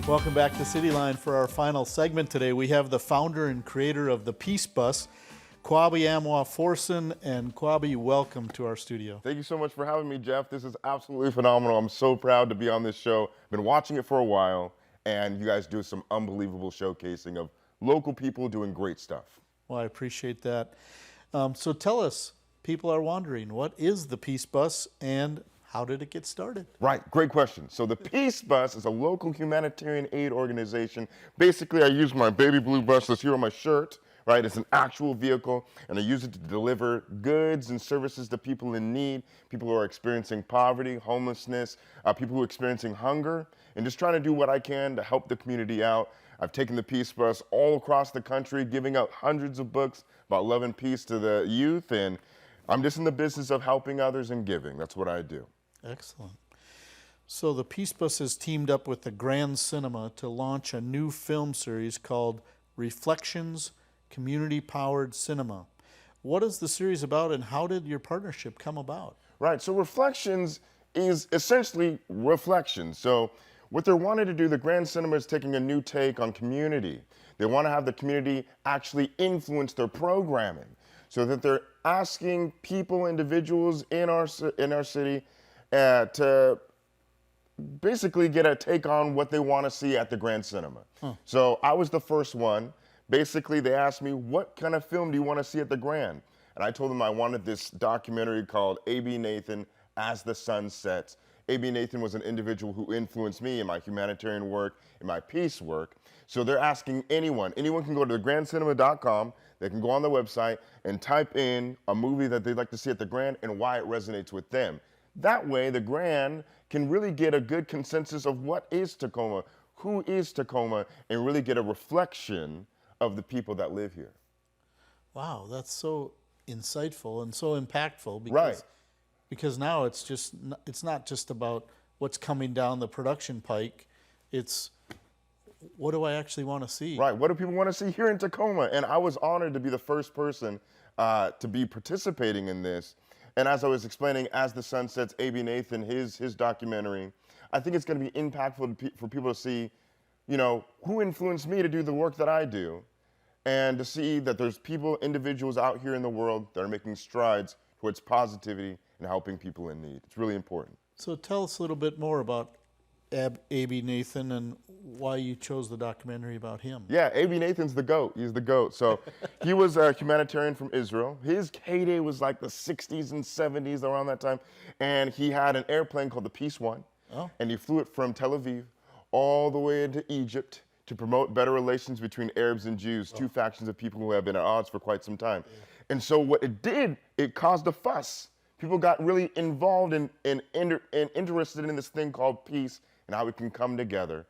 Welcome back to Cityline for our final segment today. We have the founder and creator of the Peace Bus, Kwabi Amoah-Forson. And Kwabi, welcome to our studio. Thank you so much for having me, Jeff. This is absolutely phenomenal. I'm so proud to be on this show. Been watching it for a while, and you guys do some unbelievable showcasing of local people doing great stuff. Well, I appreciate that. So tell us, people are wondering, what is the Peace Bus and how did it get started? Right, great question. So the Peace Bus is a local humanitarian aid organization. Basically, I use my baby blue bus that's here on my shirt, right? It's an actual vehicle, and I use it to deliver goods and services to people in need, people who are experiencing poverty, homelessness, people who are experiencing hunger, and just trying to do what I can to help the community out. I've taken the Peace Bus all across the country, giving out hundreds of books about love and peace to the youth, and I'm just in the business of helping others and giving. That's what I do. Excellent. So the Peace Bus has teamed up with the Grand Cinema to launch a new film series called Reflections, Community-Powered Cinema. What is the series about and how did your partnership come about? Right, so Reflections is essentially reflection. So what they're wanting to do, the Grand Cinema is taking a new take on community. They want to have the community actually influence their programming so that they're asking people, individuals in our city to basically get a take on what they want to see at the Grand Cinema. So I was the first one. Basically, they asked me, what kind of film do you want to see at the Grand? And I told them I wanted this documentary called A.B. Nathan, As the Sun Sets. A.B. Nathan was an individual who influenced me in my humanitarian work, in my peace work. So they're asking anyone. Anyone can go to thegrandcinema.com. They can go on the website and type in a movie that they'd like to see at the Grand and why it resonates with them. That way, the Grand can really get a good consensus of what is Tacoma, who is Tacoma, and really get a reflection of the people that live here. Wow, that's so insightful and so impactful because now it's not just about what's coming down the production pike. It's what do I actually want to see? Right, what do people want to see here in Tacoma? And I was honored to be the first person to be participating in this. And as I was explaining, As the Sun Sets, A.B. Nathan, his documentary, I think it's going to be impactful for people to see, you know, who influenced me to do the work that I do, and to see that there's people, individuals out here in the world that are making strides towards positivity and helping people in need. It's really important. So tell us a little bit more about A.B. Nathan and why you chose the documentary about him. Yeah, A.B. Nathan's the GOAT. He's the GOAT. So he was a humanitarian from Israel. His heyday was like the 60s and 70s, around that time. And he had an airplane called the Peace One. Oh. And he flew it from Tel Aviv all the way into Egypt to promote better relations between Arabs and Jews, two factions of people who have been at odds for quite some time. Yeah. And so what it did, it caused a fuss. People got really involved and interested in this thing called peace and how we can come together.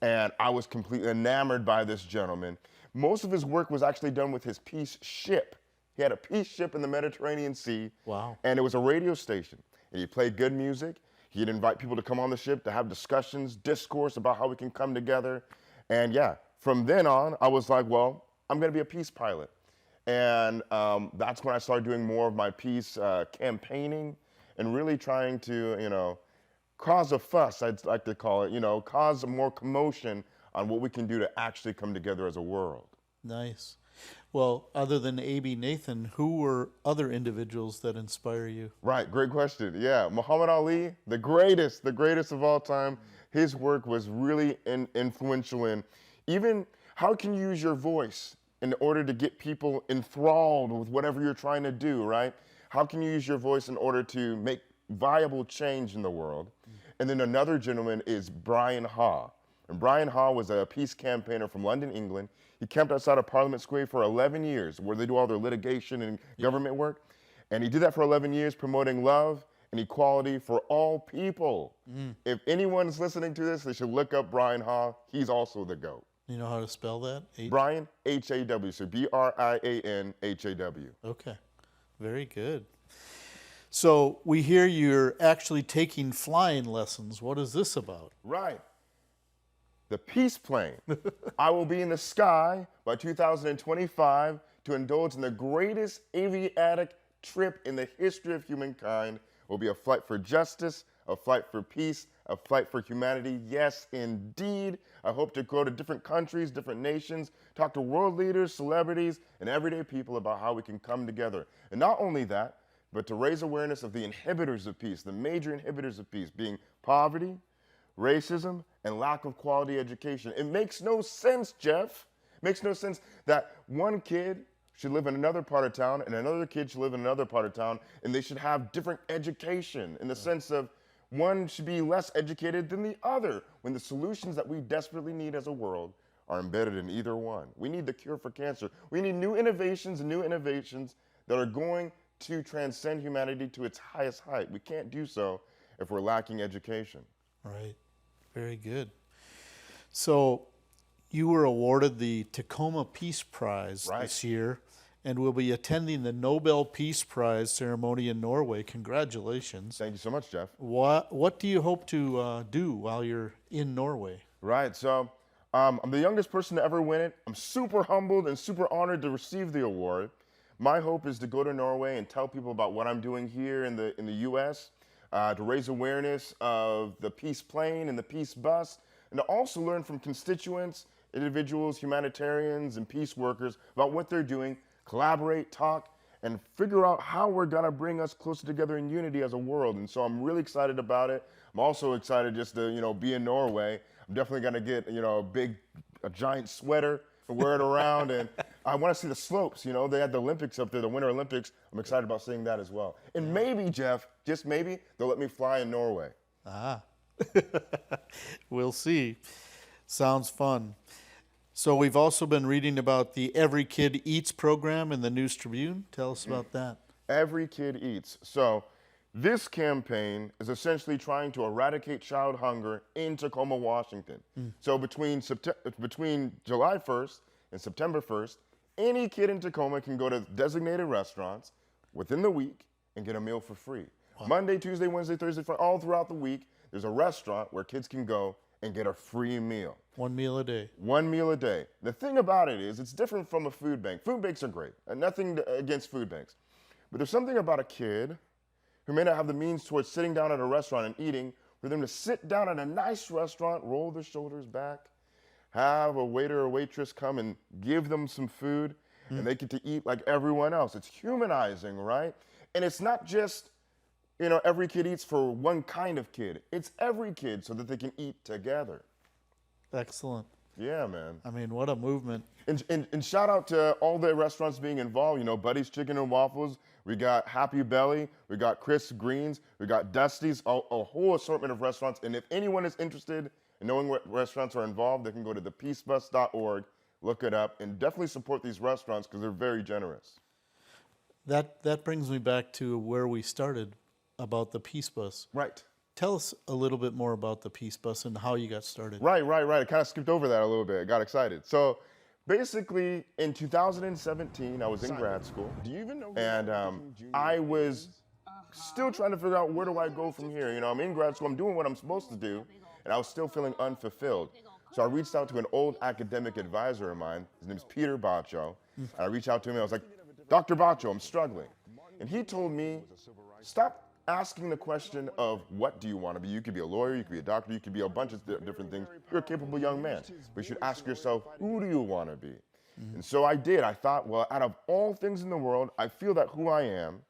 And I was completely enamored by this gentleman. Most of his work was actually done with his peace ship. He had a peace ship in the Mediterranean Sea. Wow. And it was a radio station. And he played good music. He'd invite people to come on the ship to have discussions, discourse about how we can come together. And yeah, from then on, I was like, well, I'm going to be a peace pilot. And that's when I started doing more of my peace campaigning and really trying to, you know, cause a fuss, I'd like to call it, you know, cause more commotion on what we can do to actually come together as a world. Nice. Well, other than A.B. Nathan, who were other individuals that inspire you? Right, great question. Yeah, Muhammad Ali, the greatest of all time. His work was really influential in even how can you use your voice in order to get people enthralled with whatever you're trying to do, right? How can you use your voice in order to make viable change in the world? And then another gentleman is Brian Haw. And Brian Haw was a peace campaigner from London, England. He camped outside of Parliament Square for 11 years, where they do all their litigation and government work. And he did that for 11 years, promoting love and equality for all people. If anyone's listening to this, they should look up Brian Haw. He's also the GOAT. You know how to spell that? Brian, H-A-W, so B-R-I-A-N H-A-W. Okay, very good. So we hear you're actually taking flying lessons. What is this about? Right. The peace plane. I will be in the sky by 2025 to indulge in the greatest aviatic trip in the history of humankind. It will be a flight for justice, a flight for peace, a fight for humanity. Yes, indeed. I hope to go to different countries, different nations, talk to world leaders, celebrities, and everyday people about how we can come together. And not only that, but to raise awareness of the inhibitors of peace, the major inhibitors of peace being poverty, racism, and lack of quality education. It makes no sense, Jeff. It makes no sense that one kid should live in another part of town and another kid should live in another part of town, and they should have different education in the sense of one should be less educated than the other when the solutions that we desperately need as a world are embedded in either one. We need the cure for cancer. We need new innovations and new innovations that are going to transcend humanity to its highest height. We can't do so if we're lacking education. Right. Very good. So you were awarded the Tacoma Peace Prize this year and will be attending the Nobel Peace Prize ceremony in Norway. Congratulations. Thank you so much, Jeff. What do you hope to do while you're in Norway? Right. So I'm the youngest person to ever win it. I'm super humbled and super honored to receive the award. My hope is to go to Norway and tell people about what I'm doing here in the U.S., to raise awareness of the peace plane and the peace bus, and to also learn from constituents, individuals, humanitarians, and peace workers about what they're doing, collaborate, talk, and figure out how we're gonna bring us closer together in unity as a world. And so I'm really excited about it. I'm also excited just to, be in Norway. I'm definitely gonna get, a giant sweater and wear it around. And I wanna see the slopes, they had the Olympics up there, the Winter Olympics. I'm excited about seeing that as well. And maybe, Jeff, just maybe, they'll let me fly in Norway. We'll see. Sounds fun. So we've also been reading about the Every Kid Eats program in the News Tribune. Tell us about that. Every Kid Eats. So this campaign is essentially trying to eradicate child hunger in Tacoma, Washington. So between July 1st and September 1st, any kid in Tacoma can go to designated restaurants within the week and get a meal for free. Wow. Monday, Tuesday, Wednesday, Thursday, Friday, all throughout the week, there's a restaurant where kids can go and get a free meal. One meal a day. One meal a day. The thing about it is it's different from a food bank. Food banks are great, and nothing against food banks. But there's something about a kid who may not have the means towards sitting down at a restaurant and eating, for them to sit down at a nice restaurant, roll their shoulders back, have a waiter or waitress come and give them some food, and they get to eat like everyone else. It's humanizing, right? And it's not just, every kid eats for one kind of kid. It's every kid so that they can eat together. Excellent. Yeah, man. I mean, what a movement. And shout out to all the restaurants being involved. Buddy's Chicken and Waffles. We got Happy Belly. We got Chris Green's. We got Dusty's. A whole assortment of restaurants. And if anyone is interested in knowing what restaurants are involved, they can go to thepeacebus.org, look it up, and definitely support these restaurants because they're very generous. That brings me back to where we started about the Peace Bus. Right. Tell us a little bit more about the Peace Bus and how you got started. Right. I kind of skipped over that a little bit. I got excited. So basically, in 2017, I was in grad school. Do you even know? And I was still trying to figure out where do I go from here. I'm in grad school. I'm doing what I'm supposed to do, and I was still feeling unfulfilled. So I reached out to an old academic advisor of mine. His name is Peter Baccio. And I reached out to him. I was like, Dr. Baccio, I'm struggling. And he told me, stop asking the question of what do you want to be. You could be a lawyer, you could be a doctor, you could be a bunch of different things. You're a capable young man. But you should ask yourself, who do you want to be? And so I did. I thought, well, out of all things in the world, I feel that who I am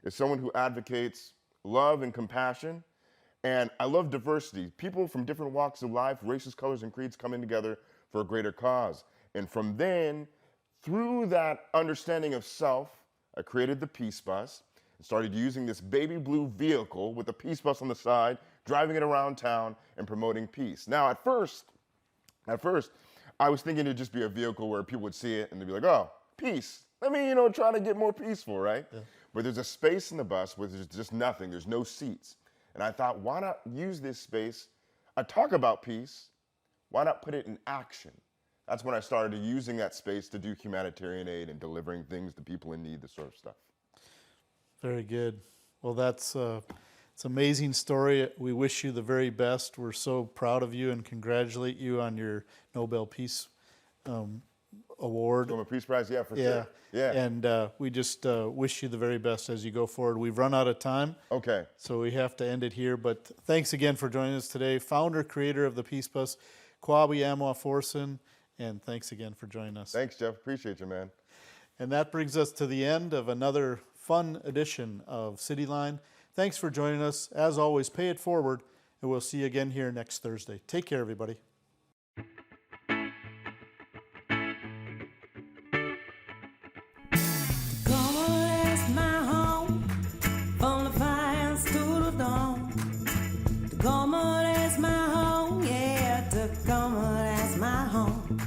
is someone who advocates love and compassion. And I love diversity. People from different walks of life, races, colors, and creeds coming together for a greater cause. And from then, through that understanding of self, I created the Peace Bus and started using this baby blue vehicle with a Peace Bus on the side, driving it around town and promoting peace. Now, at first, I was thinking it'd just be a vehicle where people would see it and they'd be like, oh, peace. Let me, try to get more peaceful, right? Yeah. But there's a space in the bus where there's just nothing. There's no seats. And I thought, why not use this space? I talk about peace. Why not put it in action? That's when I started using that space to do humanitarian aid and delivering things to people in need, this sort of stuff. Very good. Well, it's an amazing story. We wish you the very best. We're so proud of you and congratulate you on your Nobel Peace award. Tacoma Peace Prize, yeah, for Yeah. sure. Yeah. And we just wish you the very best as you go forward. We've run out of time. Okay. So we have to end it here. But thanks again for joining us today. Founder, creator of the Peace Bus, Kwabi Amoah-Forson. And thanks again for joining us. Thanks, Jeff. Appreciate you, man. And that brings us to the end of another fun edition of Cityline. Thanks for joining us. As always, pay it forward, and we'll see you again here next Thursday. Take care, everybody. Tacoma, that's my home, yeah, Tacoma, that's my home.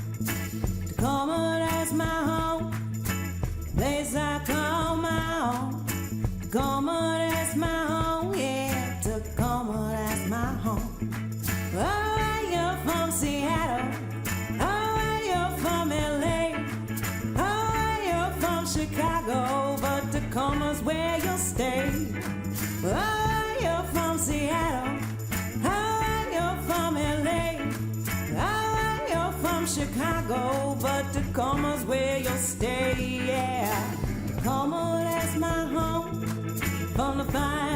Tacoma, that's my home, place I call my own. Tacoma, that's my home, yeah, Tacoma, that's my home. Oh, you're from Seattle, oh, you're from LA, oh, you're from Chicago, but Tacoma's where you'll stay. Oh, you're from Seattle, Chicago, but Tacoma's where you'll stay, yeah. Tacoma, that's my home, from the fine